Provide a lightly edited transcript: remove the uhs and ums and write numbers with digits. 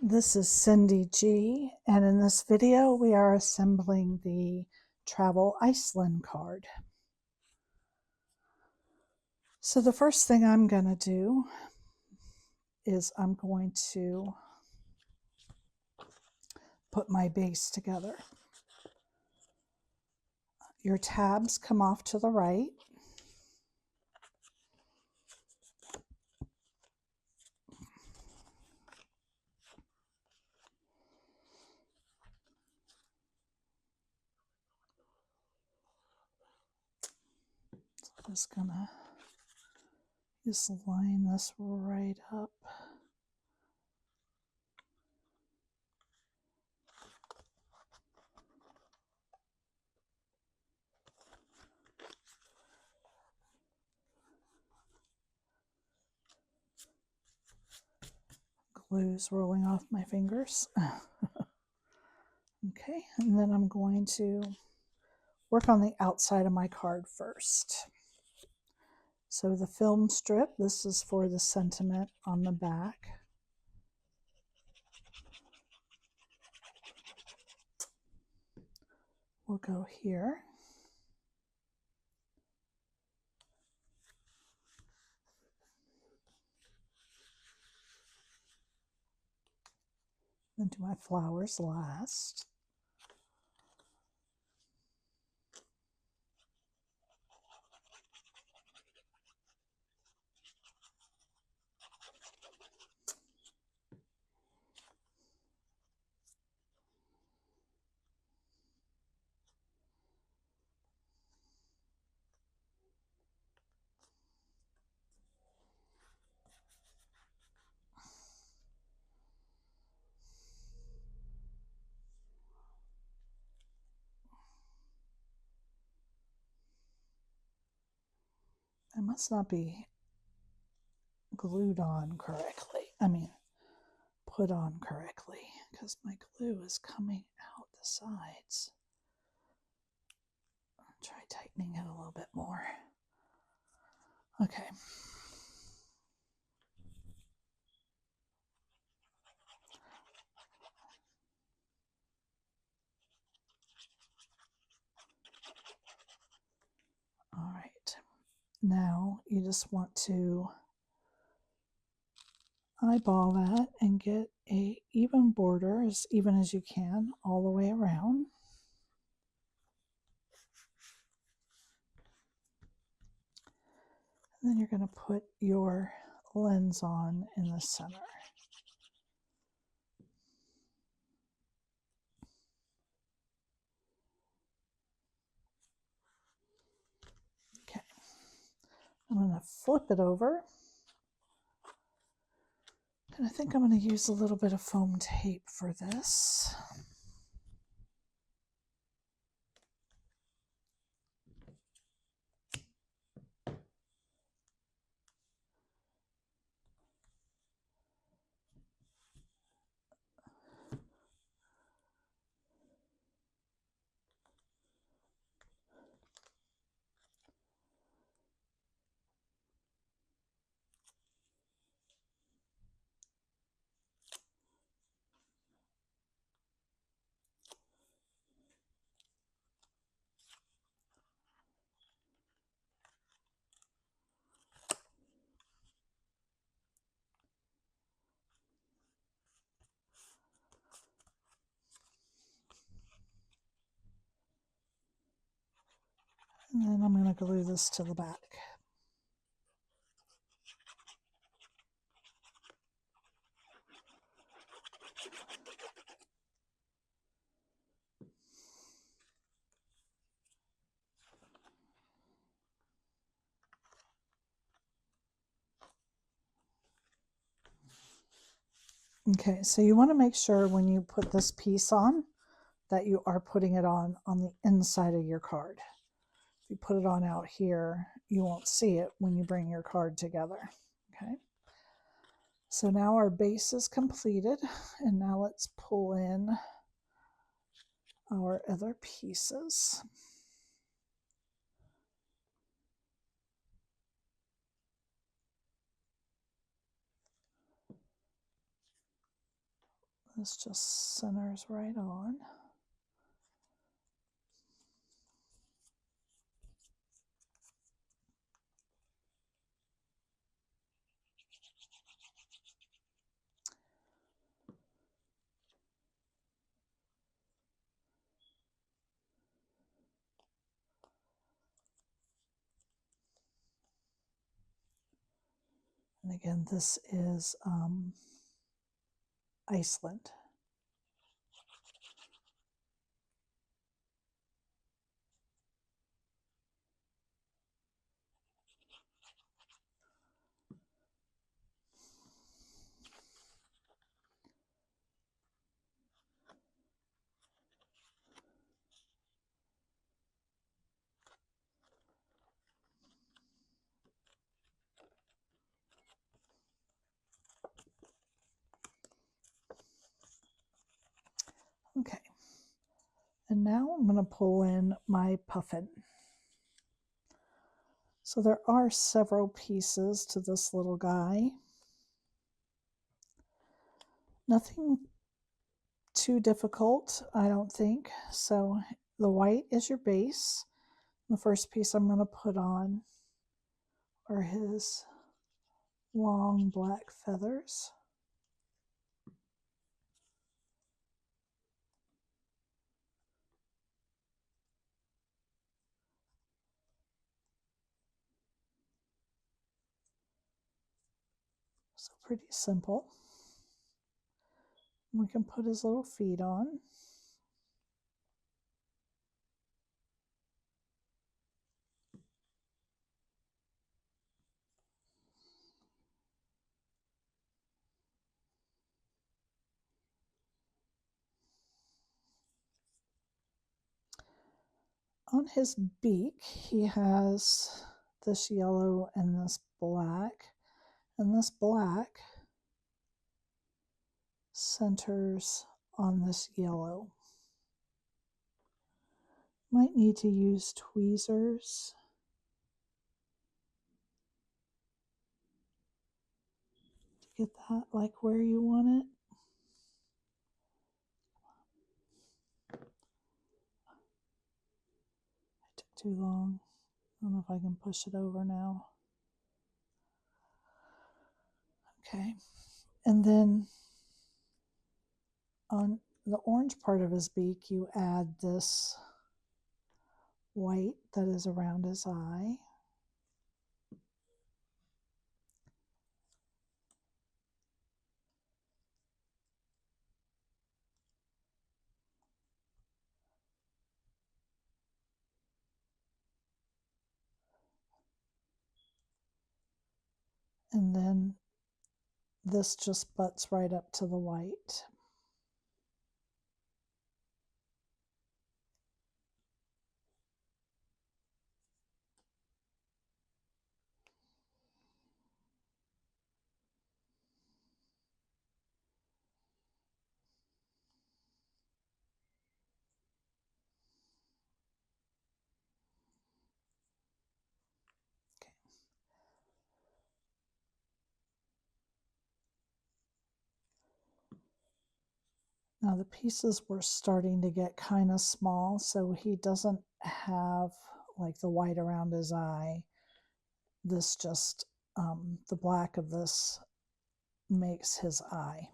This is Cyndy G, and in this video we are assembling the Travel Iceland card. So the first thing I'm going to do is I'm going to put my base together. Your tabs come off to the right. I'm just gonna line this right up. Glue's rolling off my fingers. Okay, and then I'm going to work on the outside of my card first. So the film strip, this is for the sentiment on the back. We'll go here. And do my flowers last. I must not be glued on correctly. Put on correctly, because my glue is coming out the sides. I'll try tightening it a little bit more. Okay. All right. Now you just want to eyeball that and get a even border, as even as you can, all the way around. And then you're going to put your lens on in the center. Okay. I'm going to flip it over. And I think I'm going to use a little bit of foam tape for this. And then I'm going to glue this to the back. Okay, so you want to make sure when you put this piece on that you are putting it on the inside of your card. If you put it on out here, you won't see it when you bring your card together. Okay, so now our base is completed, and now let's pull in our other pieces. This just centers right on. And again, this is Iceland. Okay, and now I'm going to pull in my puffin. So there are several pieces to this little guy. Nothing too difficult, I don't think. So the white is your base. The first piece I'm going to put on are his long black feathers. So pretty simple. We can put his little feet on. On his beak, he has this yellow and this black, and this black centers on this yellow. Might need to use tweezers to get that like where you want it. It took too long. I don't know if I can push it over now. Okay, and then on the orange part of his beak, you add this white that is around his eye. And then this just butts right up to the white. Now the pieces were starting to get kind of small, so he doesn't have like the white around his eye. This just, the black of this makes his eye.